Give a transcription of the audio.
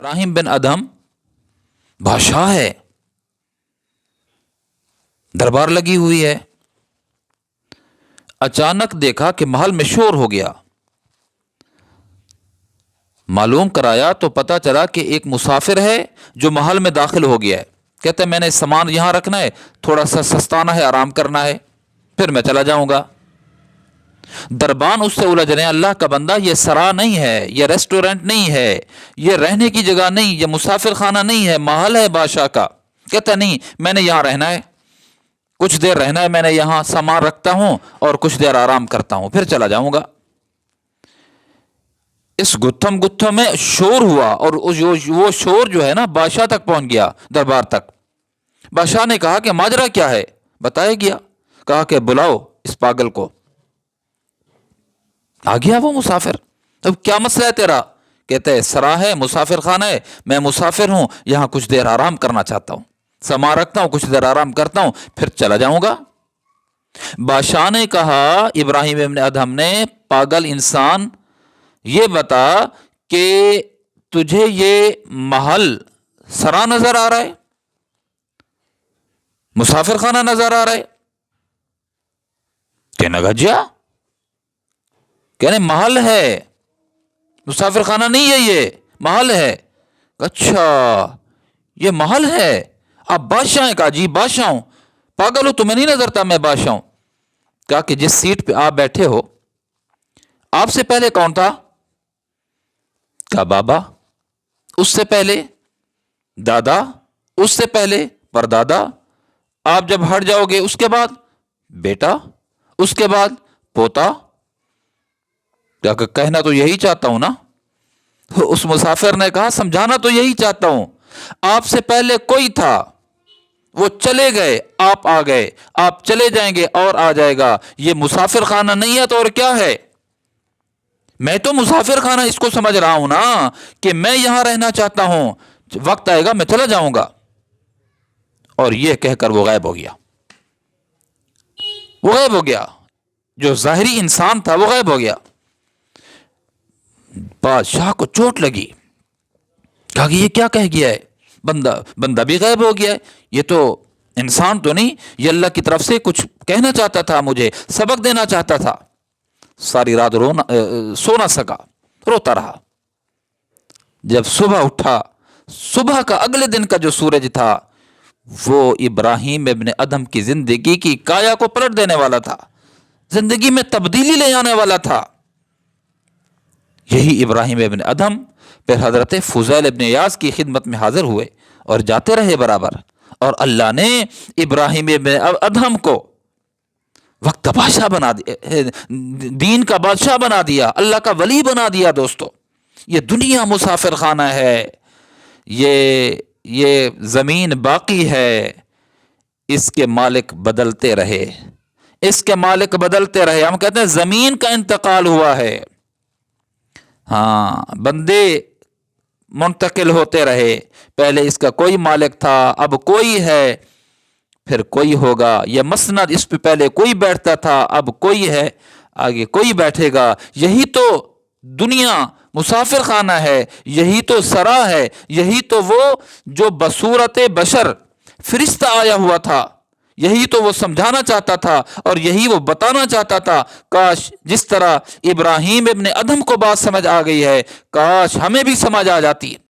ابراہیم بن ادہم بادشاہ ہے، دربار لگی ہوئی ہے۔ اچانک دیکھا کہ محل میں شور ہو گیا، معلوم کرایا تو پتہ چلا کہ ایک مسافر ہے جو محل میں داخل ہو گیا ہے۔ کہتے ہیں میں نے سامان یہاں رکھنا ہے، تھوڑا سا سستانا ہے، آرام کرنا ہے، پھر میں چلا جاؤں گا۔ دربان اس سے الجھ رہے ہیں، اللہ کا بندہ یہ سرا نہیں ہے، یہ ریسٹورنٹ نہیں ہے، یہ رہنے کی جگہ نہیں، یہ مسافر خانہ نہیں ہے، محل ہے بادشاہ کا۔ کہتا نہیں، میں نے یہاں رہنا ہے، کچھ دیر رہنا ہے، میں نے یہاں سامان رکھتا ہوں اور کچھ دیر آرام کرتا ہوں، پھر چلا جاؤں گا۔ اس گتھم گتھم میں شور ہوا، اور وہ شور جو ہے نا بادشاہ تک پہنچ گیا، دربار تک۔ بادشاہ نے کہا کہ ماجرا کیا ہے؟ بتایا گیا، کہا کہ بلاؤ اس پاگل کو۔ آ گیا وہ مسافر۔ اب کیا مسئلہ ہے تیرا؟ کہتے ہے سرا ہے، مسافر خانہ ہے، میں مسافر ہوں، یہاں کچھ دیر آرام کرنا چاہتا ہوں، سامان رکھتا ہوں، کچھ دیر آرام کرتا ہوں، پھر چلا جاؤں گا۔ بادشاہ نے کہا ابراہیم ابن ادہم نے، پاگل انسان، یہ بتا کہ تجھے یہ محل سرا نظر آ رہا ہے، مسافر خانہ نظر آ رہا ہے؟ کہنے لگا جا، کہنے محل ہے، مسافر خانہ نہیں ہے، یہ محل ہے۔ اچھا یہ محل ہے، آپ بادشاہ ہیں؟ کہا جی بادشاہ ہوں۔ پاگل ہو، تمہیں نہیں نظر تھا میں بادشاہ ہوں؟ کہا کہ جس سیٹ پہ آپ بیٹھے ہو، آپ سے پہلے کون تھا؟ کہا بابا، اس سے پہلے دادا، اس سے پہلے پردادا، آپ جب ہٹ جاؤ گے اس کے بعد بیٹا، اس کے بعد پوتا۔ کہ کہنا تو یہی چاہتا ہوں نا۔ اس مسافر نے کہا سمجھانا تو یہی چاہتا ہوں، آپ سے پہلے کوئی تھا، وہ چلے گئے، آپ آ گئے، آپ چلے جائیں گے اور آ جائے گا، یہ مسافر خانہ نہیں ہے تو اور کیا ہے؟ میں تو مسافر خانہ اس کو سمجھ رہا ہوں نا، کہ میں یہاں رہنا چاہتا ہوں، وقت آئے گا میں چلا جاؤں گا۔ اور یہ کہہ کر وہ غائب ہو گیا۔ وہ غائب ہو گیا، جو ظاہری انسان تھا وہ غائب ہو گیا۔ بادشاہ کو چوٹ لگی، کہا کہ یہ کیا کہہ گیا ہے؟ بندہ بھی غائب ہو گیا ہے، یہ تو انسان تو نہیں، یہ اللہ کی طرف سے کچھ کہنا چاہتا تھا، مجھے سبق دینا چاہتا تھا۔ ساری رات سو نہ سکا، روتا رہا۔ جب صبح اٹھا، صبح کا اگلے دن کا جو سورج تھا وہ ابراہیم ابن ادہم کی زندگی کی کایا کو پلٹ دینے والا تھا، زندگی میں تبدیلی لے آنے والا تھا۔ یہی ابراہیم ابن ادہم پھر حضرت فضیل ابن عیاض کی خدمت میں حاضر ہوئے اور جاتے رہے برابر، اور اللہ نے ابراہیم ابن ادہم کو وقت کا بادشاہ بنا دیا، دین کا بادشاہ بنا دیا، اللہ کا ولی بنا دیا۔ دوستو، یہ دنیا مسافر خانہ ہے، یہ زمین باقی ہے، اس کے مالک بدلتے رہے، اس کے مالک بدلتے رہے۔ ہم کہتے ہیں زمین کا انتقال ہوا ہے، ہاں، بندے منتقل ہوتے رہے، پہلے اس کا کوئی مالک تھا، اب کوئی ہے، پھر کوئی ہوگا۔ یہ مسند، اس پہ پہلے کوئی بیٹھتا تھا، اب کوئی ہے، آگے کوئی بیٹھے گا۔ یہی تو دنیا مسافر خانہ ہے، یہی تو سرا ہے، یہی تو وہ جو بصورت بشر فرشتہ آیا ہوا تھا، یہی تو وہ سمجھانا چاہتا تھا اور یہی وہ بتانا چاہتا تھا۔ کاش جس طرح ابراہیم ابن ادہم کو بات سمجھ آ گئی ہے، کاش ہمیں بھی سمجھ آ جاتی ہے۔